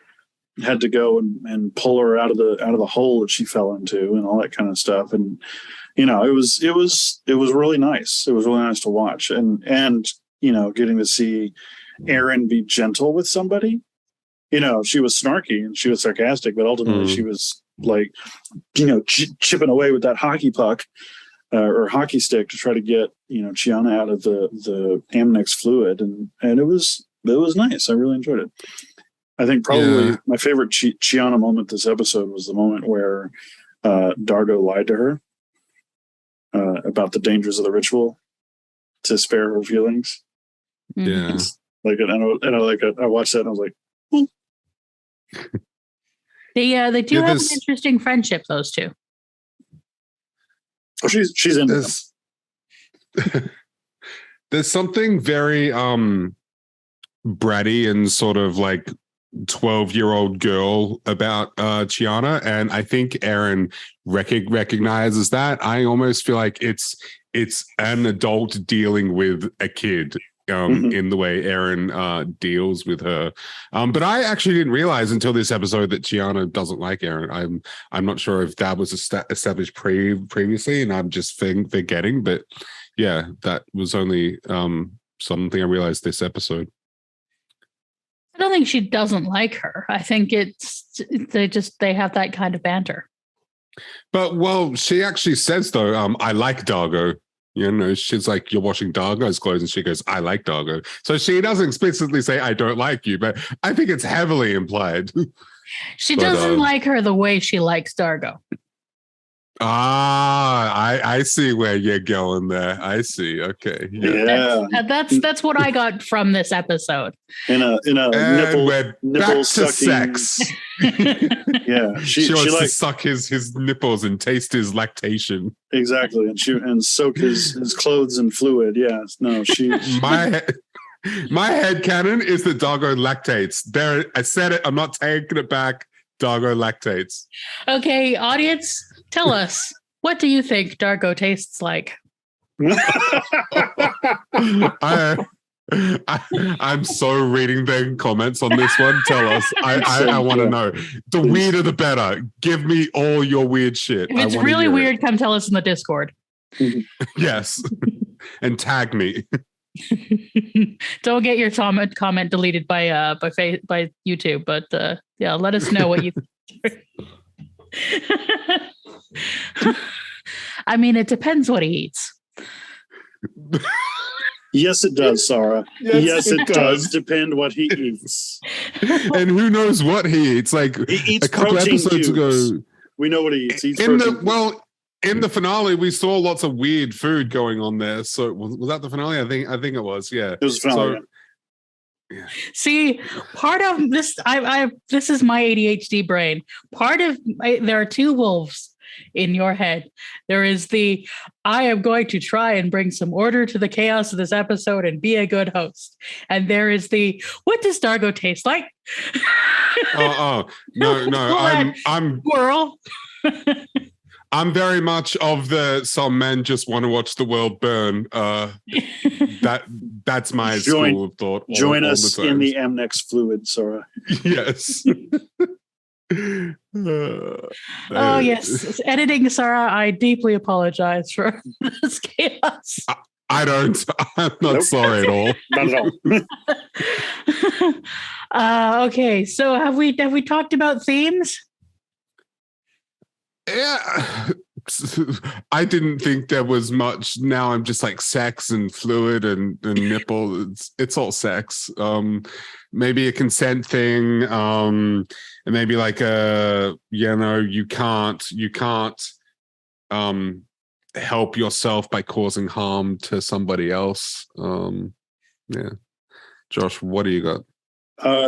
had to go and pull her out of the hole that she fell into and all that kind of stuff. And it was really nice. It was really nice to watch, and getting to see Aaron be gentle with somebody. She was snarky and she was sarcastic, but ultimately she was like, chipping away with that hockey puck or hockey stick to try to get, Chiana out of the Amnex fluid. And it was nice. I really enjoyed it. I think probably my favorite Chiana moment this episode was the moment where Dargo lied to her about the dangers of the ritual to spare her feelings. Yeah. I watched that and I was like, oh. They do have an interesting friendship, those two. Oh, she's into this. There's something very bratty and sort of like 12-year-old girl about Chiana, and I think Aaron recognizes that. I almost feel like it's an adult dealing with a kid. In the way Aaron deals with her, but I actually didn't realize until this episode that Chiana doesn't like Aaron. I'm not sure if that was established previously, and I'm just forgetting. But yeah, that was only something I realized this episode. I don't think she doesn't like her. I think they have that kind of banter. But she actually says though, I like Dargo. She's like, you're washing Dargo's clothes, and she goes, I like Dargo. So she doesn't explicitly say, I don't like you, but I think it's heavily implied. She doesn't like her the way she likes Dargo. I see where you're going there. I see. Okay. Yeah. That's what I got from this episode. In a nipple back sucking. to sex. Yeah. She wants to suck his nipples and taste his lactation. Exactly. And soak his clothes in fluid. Yeah. No, my head canon is that Dargo lactates. There, I said it. I'm not taking it back. Dargo lactates. Okay, audience, tell us, what do you think Dargo tastes like? I'm so reading the comments on this one. Tell us. I want to know. The weirder, the better. Give me all your weird shit. If it's really weird, come tell us in the Discord. Yes. And tag me. Don't get your comment deleted by YouTube, but yeah, let us know what you think. I mean, it depends what he eats. Yes, it does, Sara. Yes, it does depend what he eats. And who knows what he eats? Like he eats a couple episodes ago, we know what he eats. in the finale, we saw lots of weird food going on there. So was that the finale? I think it was. Yeah, it was the finale. So, yeah. See, part of this, this is my ADHD brain. There are two wolves in your head. There is I am going to try and bring some order to the chaos of this episode and be a good host. And there is what does Dargo taste like? No, I'm squirrel. I'm very much of some men just want to watch the world burn. That's my school of thought. Join us in the Amnex fluid, Sora. Yes. Oh yes, editing, Sara. I deeply apologize for this chaos. I'm not sorry at all. Not at all. Okay, so have we talked about themes? Yeah, I didn't think there was much. Now I'm just like sex and fluid and nipple. It's all sex. Maybe a consent thing. And maybe like you can't help yourself by causing harm to somebody else. Yeah, Josh, what do you got?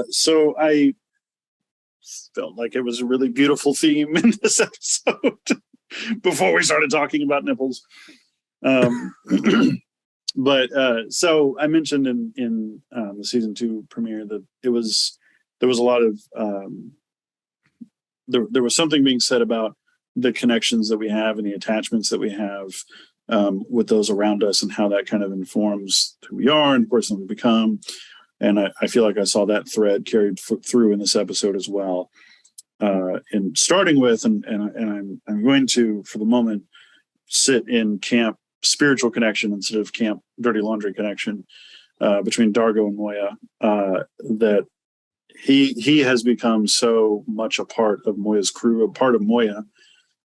So I felt like it was a really beautiful theme in this episode before we started talking about nipples. But so I mentioned in the season 2 premiere that there was a lot of there was something being said about the connections that we have and the attachments that we have with those around us and how that kind of informs who we are and the person we become. And I feel like I saw that thread carried through in this episode as well. And starting with, and I'm going to, for the moment, sit in camp spiritual connection instead of camp dirty laundry connection between Dargo and Moya. That he has become so much a part of Moya's crew, a part of Moya,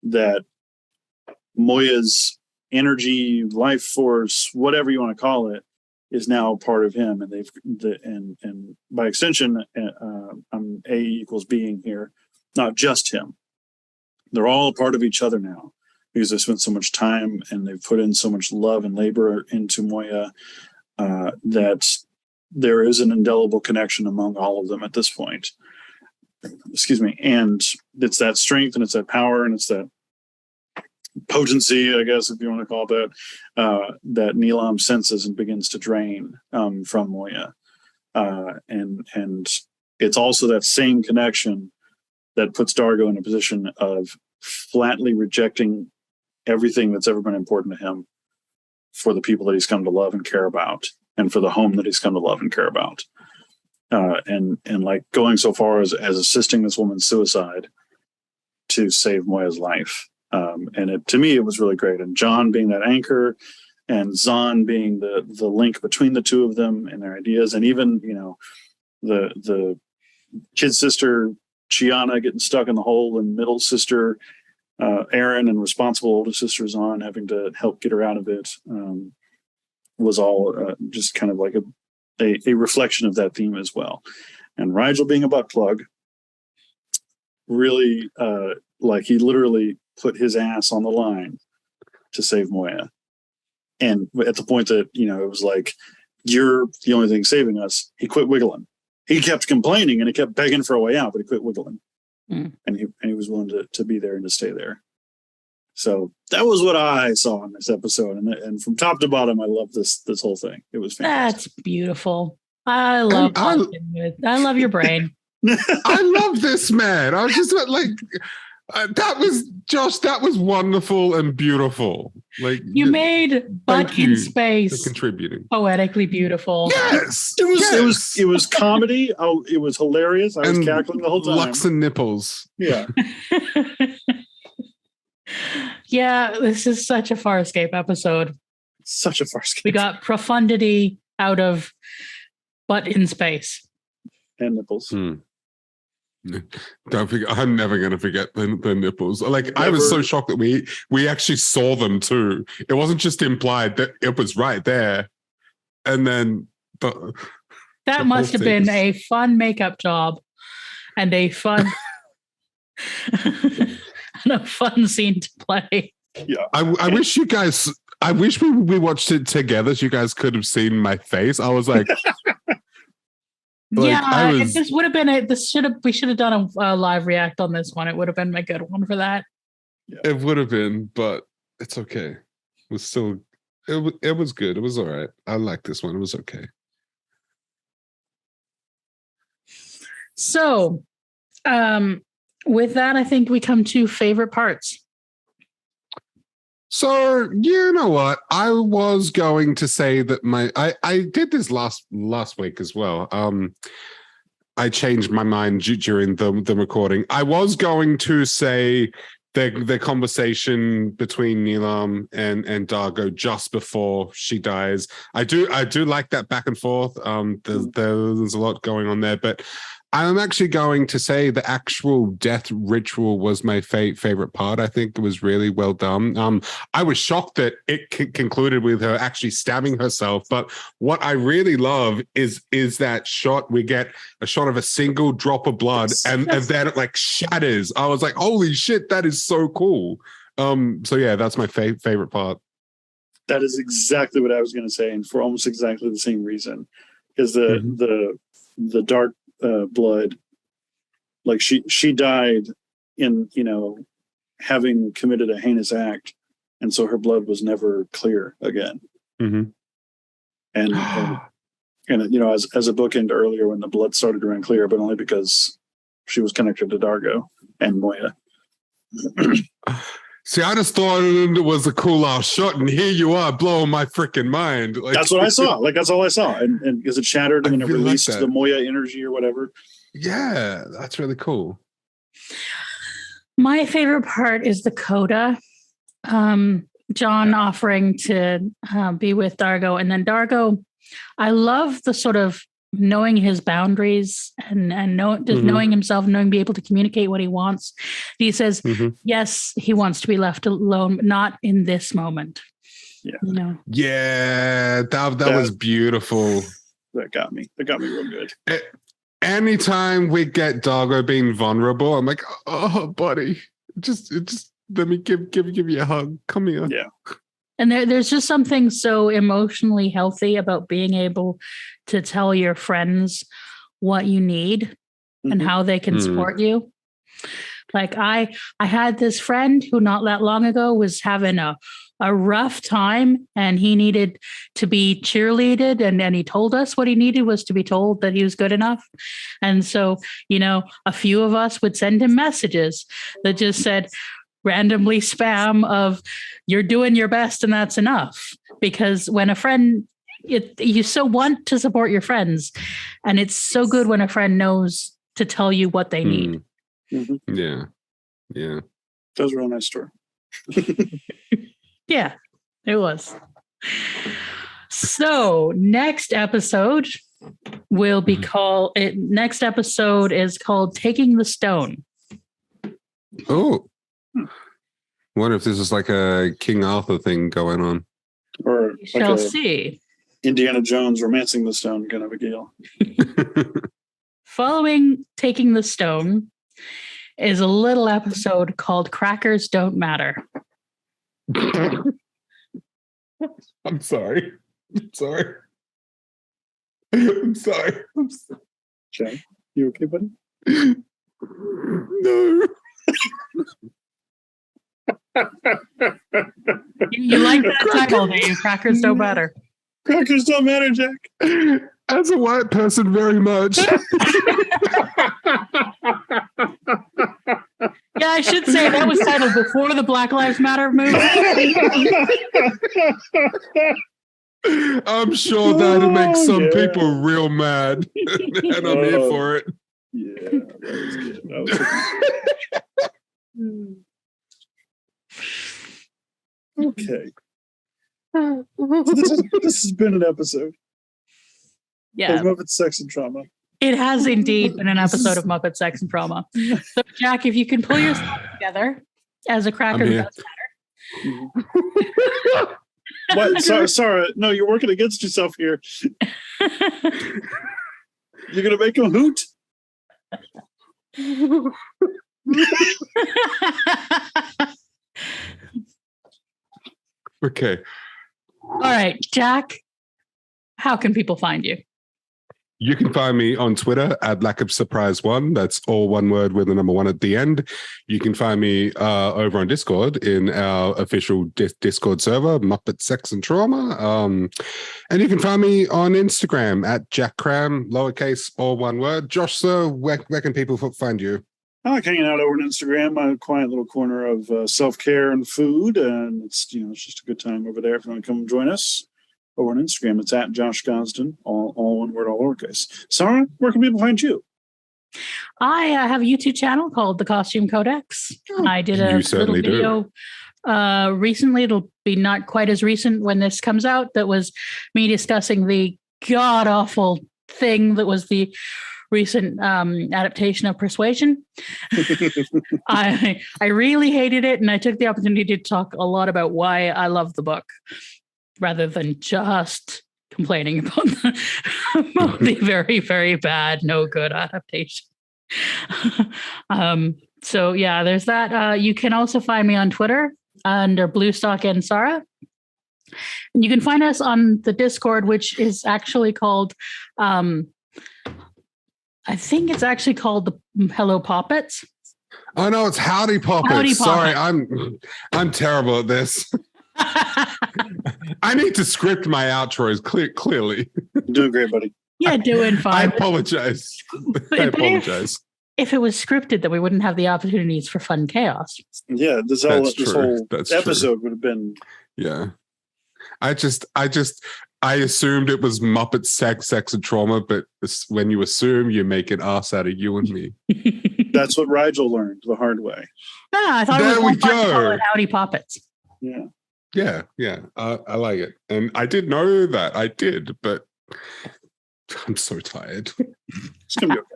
that Moya's energy, life force, whatever you want to call it, is now part of him, and and by extension, I'm A equals being here, not just him. They're all a part of each other now because they spent so much time and they've put in so much love and labor into Moya that there is an indelible connection among all of them at this point. Excuse me, and it's that strength and it's that power and it's that potency, I guess, if you want to call it that, that Neelam senses and begins to drain from Moya. And it's also that same connection that puts Dargo in a position of flatly rejecting everything that's ever been important to him for the people that he's come to love and care about, and for the home that he's come to love and care about. And like going so far as assisting this woman's suicide to save Moya's life. And to me, it was really great. And John being that anchor, and Zahn being the link between the two of them and their ideas, and even the kid sister Chiana getting stuck in the hole, and middle sister Aaron and responsible older sister Zahn having to help get her out of it, was all just kind of like a reflection of that theme as well. And Rygel being a butt plug, really like he literally put his ass on the line to save Moya. And at the point that, it was like, you're the only thing saving us, he quit wiggling. He kept complaining and he kept begging for a way out, but he quit wiggling. And he was willing to be there and to stay there. So that was what I saw in this episode. And from top to bottom, I love this whole thing. It was fantastic. That's beautiful. I love your brain. I love this man. I was just like, that was Josh. That was wonderful and beautiful. Like you made butt in space for contributing poetically beautiful. Yes, it was comedy. Oh, it was hilarious. I was cackling the whole time. Lux and nipples. Yeah. Yeah, this is such a Farscape episode. Such a Farscape. We got profundity out of butt in space and nipples. Don't forget, I'm never going to forget the nipples. Like never. I was so shocked that we actually saw them too. It wasn't just implied, that it was right there. And then that must have been a fun makeup job and a fun and a fun scene to play. Yeah. I wish you guys. I wish we watched it together so you guys could have seen my face. I was like, this would have been we should have done a live react on this one. It would have been a good one for that. Yeah. It would have been, but it's okay. It was still, it was good. It was all right. I like this one. It was okay. So, with that, I think we come to favorite parts. So, you know what? I was going to say that I did this last week as well. I changed my mind during the recording. I was going to say the conversation between Nilam and Dargo just before she dies. I do like that back and forth. There's a lot going on there, but I'm actually going to say the actual death ritual was my favorite part. I think it was really well done. I was shocked that it concluded with her actually stabbing herself. But what I really love is that shot. We get a shot of a single drop of blood, and then it like shatters. I was like, holy shit, that is so cool. So yeah, that's my favorite part. That is exactly what I was going to say, and for almost exactly the same reason, because the dark blood, like she died in, having committed a heinous act, and so her blood was never clear again. Mm-hmm. And as a bookend earlier when the blood started to run clear, but only because she was connected to Dargo and Moya. See, I just thought it was a cool ass shot, and here you are blowing my freaking mind. Like, that's what I saw. Like, that's all I saw. And because it shattered and then it released like the Moya energy or whatever. Yeah, that's really cool. My favorite part is the coda. John offering to be with Dargo. And then Dargo, I love the sort of knowing his boundaries and knowing himself, be able to communicate what he wants. He says, yes, he wants to be left alone, but not in this moment. Yeah. Yeah, that was beautiful. That got me real good. Anytime we get Dargo being vulnerable, I'm like, oh, buddy, just let me give you a hug. Come here. Yeah. And there's just something so emotionally healthy about being able to tell your friends what you need and how they can support you. Like I had this friend who not that long ago was having a rough time, and he needed to be cheerleaded, and he told us what he needed was to be told that he was good enough. And so, a few of us would send him messages that just said, randomly spam of you're doing your best and that's enough. Because when a friend, you so want to support your friends, and it's so good when a friend knows to tell you what they need. Yeah. That was a real nice story. Yeah, it was. So next episode will be next episode is called Taking the Stone. Oh. Wonder if this is like a King Arthur thing going on. Or we shall see. Indiana Jones romancing the stone kind of a deal. Following Taking the Stone is a little episode called Crackers Don't Matter. I'm sorry. Jack, you okay, buddy? No. You like that title, do you? Crackers Don't Matter. Crackers don't matter, Jack. As a white person, very much. Yeah, I should say that was titled before the Black Lives Matter movement. I'm sure that'll make some people real mad. And I'm here for it. Yeah, that was good. Okay. So this has been an episode. Yeah. Of Muppet Sex and Trauma. It has indeed been an episode of Muppet Sex and Trauma. So, Jack, if you can pull yourself together as a cracker does matter. What? Sara, no, you're working against yourself here. You're going to make him hoot? Okay. All right, Jack, how can people find you? You can find me on Twitter at Lack of Surprise One. That's all one word with the number one at the end. You can find me over on Discord in our official Discord server, Muppet Sex and Trauma. And you can find me on Instagram at Jack Kramme, lowercase, all one word. Josh, sir, where can people find you? I like hanging out over on Instagram, a quiet little corner of self-care and food, and it's just a good time over there. If you want to come join us over on Instagram, it's at Josh Gosdin, all one word, all lowercase. Sara, where can people find you? I have a YouTube channel called The Costume Codex. I did a little video recently. It'll be not quite as recent when this comes out. That was me discussing the god-awful thing that was the recent adaptation of Persuasion. I really hated it, and I took the opportunity to talk a lot about why I love the book, rather than just complaining about the very, very bad, no good adaptation. So yeah, there's that. You can also find me on Twitter under Bluestock and Sara. And you can find us on the Discord, which is actually called, I think it's actually called the Hello Poppets. Oh no, it's Howdy Poppets. Howdy Sorry, Poppets. I'm terrible at this. I need to script my outros clearly. Doing great, buddy. Yeah, doing fine. I apologize. If it was scripted, then we wouldn't have the opportunities for fun chaos. Yeah, this whole episode would have been. Yeah, I assumed it was Muppet sex and trauma, but when you assume, you make an ass out of you and me. That's what Rygel learned the hard way. I thought there it was we go. Howdy Poppets. Yeah. Yeah. I like it. And I did know that. I did, but I'm so tired. It's going to be okay.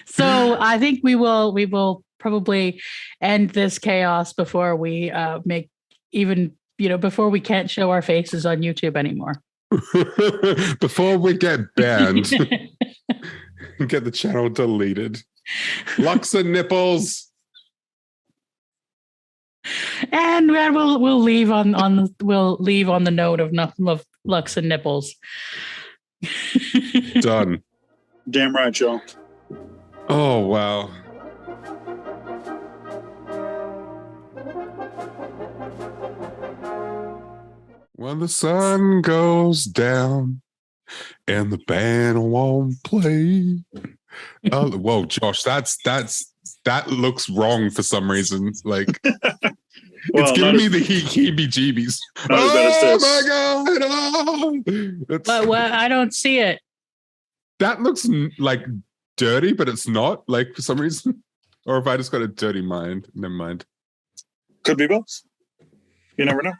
So I think we will probably end this chaos before we before we can't show our faces on YouTube anymore. Before we get banned, get the channel deleted. Lux and nipples. And we'll leave on the note of nothing of Lux and nipples. Done. Damn right, y'all. Oh wow. When the sun goes down and the band won't play. Oh, whoa, Josh, that looks wrong for some reason. Like it's giving me the heebie-jeebies. Oh my god! But I don't see it. That looks like dirty, but it's not. Like for some reason, or if I just got a dirty mind. Never mind. Could be both. You never know.